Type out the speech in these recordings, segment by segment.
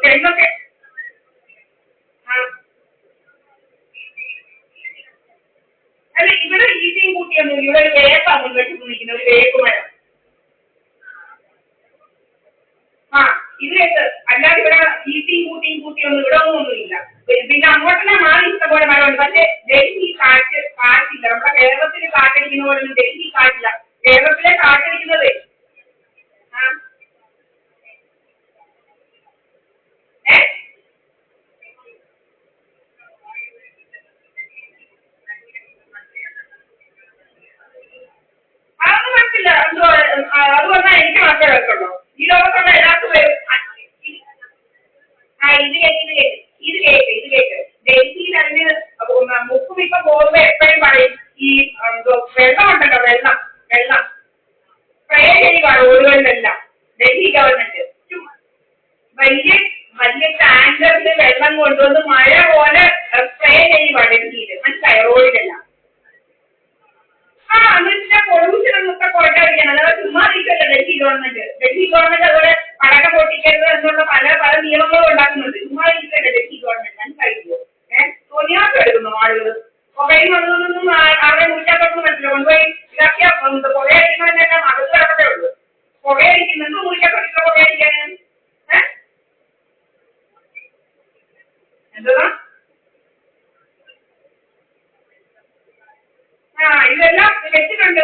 തെങ്ങൊക്കെ അല്ല ഇവിടെ ഈറ്റയും കൂട്ടിയൊന്നും ഇവിടെ ഒരു വേപ്പാ മുൻവെട്ടി നിൽക്കുന്ന ഒരു വേപ്പ് മരം. ആ ഇതിലേക്ക് അല്ലാതെ ഇവിടെ ഈറ്റയും കൂട്ടിയൊന്നും ഇവിടെ ഒന്നുമില്ല. പിന്നെ അങ്ങോട്ടെല്ലാം മാറി ഇഷ്ടംപോലെ മരമുണ്ട്. പക്ഷേ ഡൽഹി കാറ്റില്ല. നമ്മുടെ കേരളത്തിൽ കാറ്റടിക്കുന്ന പോലെ ഒന്നും ഡൽഹി കാറ്റില്ല. കേരളത്തിലെ കാറ്റടിക്കുന്നത് അതൊന്നും പറ്റില്ല. അത് വന്നാൽ എനിക്ക് മാത്രമേ കേൾക്കുള്ളൂ. ഈ ലോകത്തുള്ള എല്ലാവർക്കും വരും. ഇത് കേക്ക് ഡൽഹിയിൽ അതിന് മുക്കും ഇപ്പൊ പോകുമ്പോ എപ്പോഴും പറയും ഈ വെള്ളം ഉണ്ടല്ലോ വെള്ളം സ്പ്രേ ചെയ്യുവാണ് റോഡുകളിലെല്ലാം ഡൽഹി ഗവൺമെന്റ്. വലിയ വലിയ ടാങ്കറിൽ വെള്ളം കൊണ്ടുവന്ന് മഴ പോലെ സ്പ്രേ ചെയ്യുവാണ് ഡൽഹിയിൽ. മനസ്സിലായോ? റോഡിലെല്ലാം. എന്ന് വെച്ചാൽ പൊല്യൂഷൻ ഒന്നൊക്കെ കുറയ്ക്കാതിരിക്കണം. അതായത് ചുമ്മാ ഇരിക്കല്ലോ ഡൽഹി ഗവൺമെന്റ് അതുപോലെ പടക്കം പൊട്ടിക്കരുത് എന്നുള്ള പല നിയമങ്ങളും ഉണ്ടാക്കുന്നുണ്ട്. ചുമ്മാ ഇരിക്കല്ലോ ഡൽഹി ഗവൺമെന്റ്. മനസ്സിലായില്ലോ? തോന്നിയാസം എടുക്കുന്നു ആളുകൾ. പുകയിൽ വന്നതൊന്നും അവരെ മുറിക്കാത്തൊന്നും പറ്റില്ല. കൊണ്ടുപോയി ഇതാക്കിയ പുകയടിക്കുന്നതിനെല്ലാം അകത്ത് കിടക്കത്തേ ഉള്ളൂ. പുകയടിക്കുന്നത് മുറിക്കാത്ത പുകയടിക്കാൻ എന്താ ഇതെല്ലാം വെച്ചിട്ടുണ്ട്.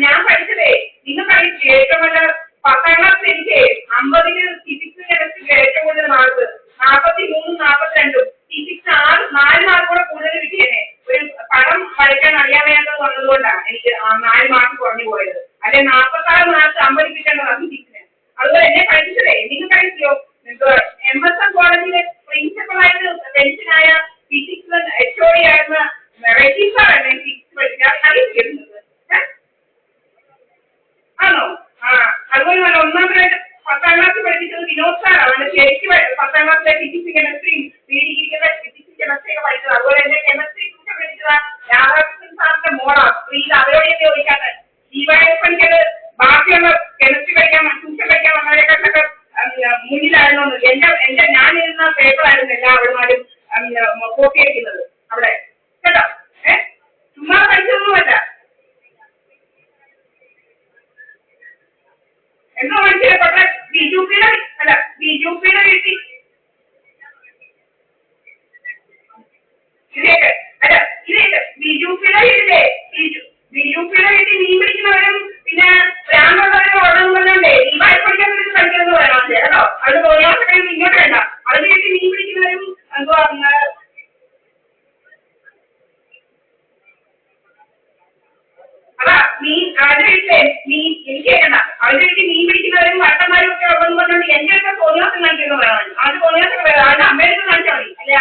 ഞാൻ പഠിച്ചതേ നിങ്ങൾക്ക് ഏറ്റവും നല്ല 10ാം ക്ലാസ്സിൽ എനിക്ക് 50 ഫിസിക്സ് കെമിസ്ട്രി ഏറ്റവും കൂടുതൽ മാർക്ക് 43 42 ഫിസിക്സ് 4 മാർക്ക് കൂടെ കൂടുതൽ കിട്ടിയേനെ. ഒരു പടം വരയ്ക്കാൻ അറിയാമെന്ന് വന്നതുകൊണ്ടാണ് എനിക്ക് 4 മാർക്ക് കുറഞ്ഞു പോയത്. അല്ലെ 46 മാർക്ക് 50 കിട്ടേണ്ടതാണ് ഫിസിക്സിന്. അതുപോലെ എന്നെ പഠിച്ചതേ നിങ്ങൾക്ക് അറിയില്ലോ MSM കോളേജിലെ പ്രിൻസിപ്പളായിട്ട് പെൻഷനായ ഫിസിക്സ് HOD ആയിരുന്ന റെജീസാറാണ് ഫിസിക്സ് പഠിക്കാൻ അറിയിച്ചിരുന്നത്. ആണോ? അതുപോലെ നല്ല 1ാം ഗ്രേഡ് 10ാം ക്ലാസ്സിൽ പഠിപ്പിച്ചത് വിനോദ് സാറാണ്. ശരിക്കും 10ാം ക്ലാസ്സിലെ ഫിസിക്സ് കെമിസ്ട്രി ഫിസിക്സ് കെമിസ്ട്രി ഒക്കെ പഠിച്ചത്. അതുപോലെ തന്നെ കെമിസ്ട്രി ട്യൂഷൻ പഠിച്ചത് രാധാകൃഷ്ണൻ സാറിന്റെ മോളാ സ്ത്രീ. അവരോട് ഞാൻ ചോദിക്കാതെ പഠിച്ചത് ബാക്കിയുള്ള കെമിസ്ട്രി ട്യൂഷൻ പഠിക്കാൻ വന്നവരെക്കാട്ടൊക്കെ മുന്നിലായിരുന്നു. ഞാനിരുന്ന പേപ്പറായിരുന്നു എല്ലാവരുമാരും കോപ്പി അടിക്കുന്നത് അവിടെ. കേട്ടോ? ചുമ്മാ പഠിച്ചതൊന്നുമല്ല. എന്തോ മനസ്സിലാക്കട്ടെ. ബിജുപിയുടെ വീട്ടിൽ ബിജുപിയുടെ വീട്ടിൽ മീൻ പിടിക്കുന്നവരും പിന്നെ ഗ്രാമമുള്ളവരും ഉറങ്ങുന്നവരുണ്ടേ. ഈ വായ്പടിക്കാൻ പഠിക്കുന്നത് വേണം കേട്ടോ. അത് തോന്നിയാൽ ഇങ്ങോട്ട് വേണ്ട. അതിന് വേണ്ടി മീൻ പിടിക്കുന്നവരും എന്തുവാ അതാ അതിന്റെ വീട്ടിലെ എനിക്ക് കേൾക്കണ്ട. അതിന്റെ വീട്ടിൽ മീൻ പിടിക്കുന്നവരും വട്ടന്മാരും ഒക്കെ ഉള്ളതെന്ന് പറഞ്ഞുകൊണ്ട് എന്റെ ഒക്കെ തോന്നിയാസം കാണിക്കുന്നത് വേണം. അത് തോന്നിയാസം വേണം. അതിന്റെ അമ്മയുടെ കാണിച്ചാൽ മതി. അല്ലെ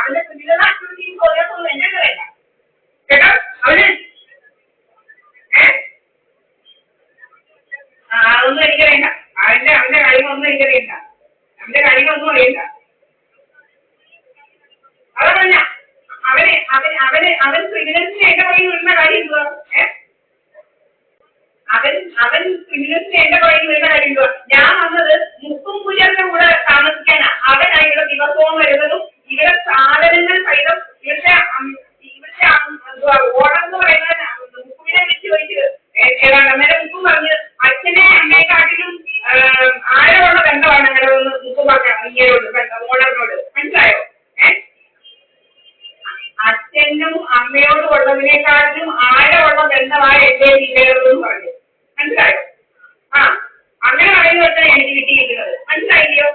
അവന്റെ കുഞ്ഞികളുടെ ആക്ടിവിറ്റിയും തോന്നിയാസൊന്നും എന്റെ ഒക്കെ വേണ്ട കേട്ടോ. അവന് അതൊന്നും എനിക്ക് വേണ്ട. അവന്റെ കാര്യങ്ങളൊന്നും എനിക്ക് അറിയണ്ട. അവന്റെ കാര്യങ്ങളൊന്നും അറിയണ്ട. അതാ പറഞ്ഞ അവൻ ക്രിമിനൽസിനെ എന്റെ പുറകിൽ വരുന്ന കാര്യം എന്തുവാ? അവൻ ക്രിമിനൽസിനെ എന്റെ പുറകിൽ വരുന്ന കാര്യം എന്തുവാ? ഞാൻ വന്നത് മുക്കും പുലരുടെ കൂടെ താമസിക്കാനാ. അവനാ ഇവിടെ ദിവസവും വരുന്നതും ഇവിടെ സാധനങ്ങൾ സഹിതം ഇവിടുത്തെ എന്തുവാ ഓർഡർ എന്ന് പറയുന്നത് മുക്കുവിനെ വിളിച്ച് ചോദിച്ചത് ഏതാണ്. അന്നേരം മുക്കും പറഞ്ഞ് അച്ഛനെ അമ്മയെക്കാട്ടിലും ആഴമുള്ള ബന്ധമാണ് ഞങ്ങളൊന്ന് മുക്കും പറഞ്ഞ ഇങ്ങനെയോട് ഓണറിനോട്. മനസ്സിലായോ? അച്ഛനും അമ്മയോടും ഉള്ളതിനേക്കാളും ആഴമുള്ള ബന്ധമായ എന്റെ വീട്ടുകാരെന്ന് പറഞ്ഞു. മനസ്സിലായോ? അങ്ങനെ പറയുന്നതൊക്കെ എനിക്ക് കിട്ടിയിരിക്കുന്നത്. മനസ്സിലായില്ലയോ?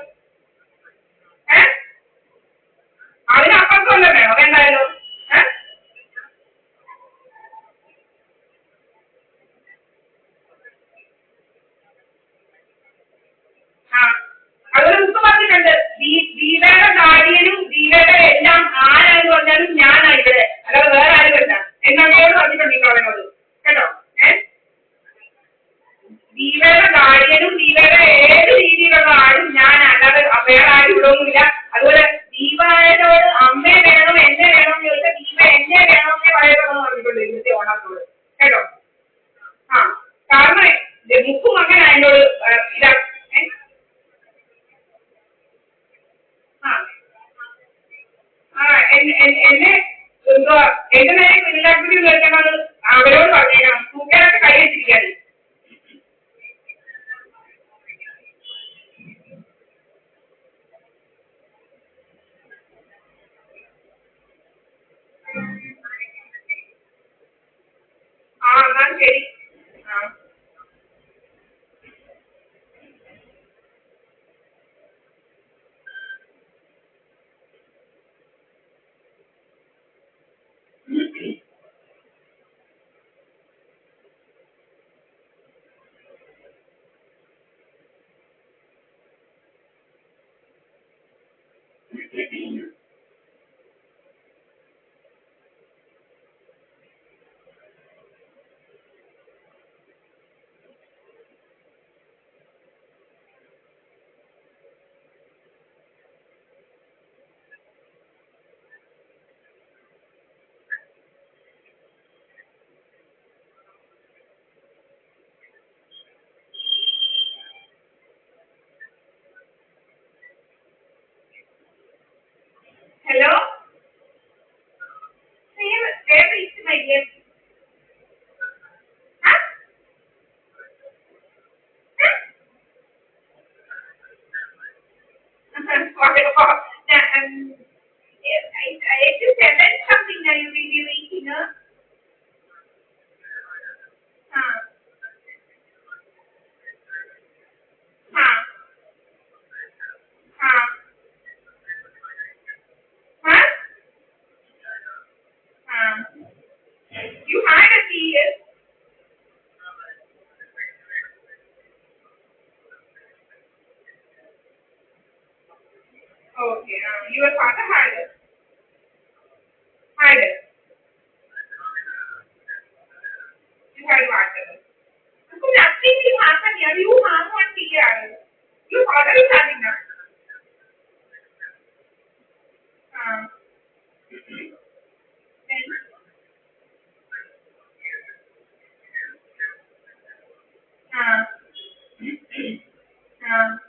അതിനപ്പുറത്തല്ല വേണോ? വേണ്ടായാലോ? അതുപോലെ മുക്ക് പറഞ്ഞിട്ടുണ്ട് ദീപയുടെ ഗാർഡിയനും ദീപയുടെ എല്ലാം ആരാന്ന് പറഞ്ഞാലും ഞാനാ ഇവിടെ, അല്ലാതെ വേറെ ആരുമല്ല എന്നോട് പറഞ്ഞിട്ടുണ്ട് ഈ അവനോട്. കേട്ടോ? ദീപയുടെ ഗാർഡിയനും ദീപയുടെ ഏത് രീതിയിലുള്ള ആളും ഞാനാ, അല്ലാതെ വേറെ ആരും ഇവിടെ ഒന്നുമില്ല. അതുപോലെ ദീപയോട് അമ്മയെ വേണം എന്നെ വേണം എന്ന് ചോദിച്ചാൽ ദീപ എന്നെ വേണമെന്നേ പറയുമെന്ന് പറഞ്ഞിട്ടുണ്ട് ഇന്നത്തെ ഓണത്തോട്. കേട്ടോ? കാരണം മുക്കും അങ്ങനെ എന്നോട് It's 7 something you will be waiting, huh? Huh. Huh. Huh. Huh? Huh. You had a PS. Okay. Your father had it. Had it. You had water. So nothing will happen here. You have one PR. Your father is having that. Uh, then, uh,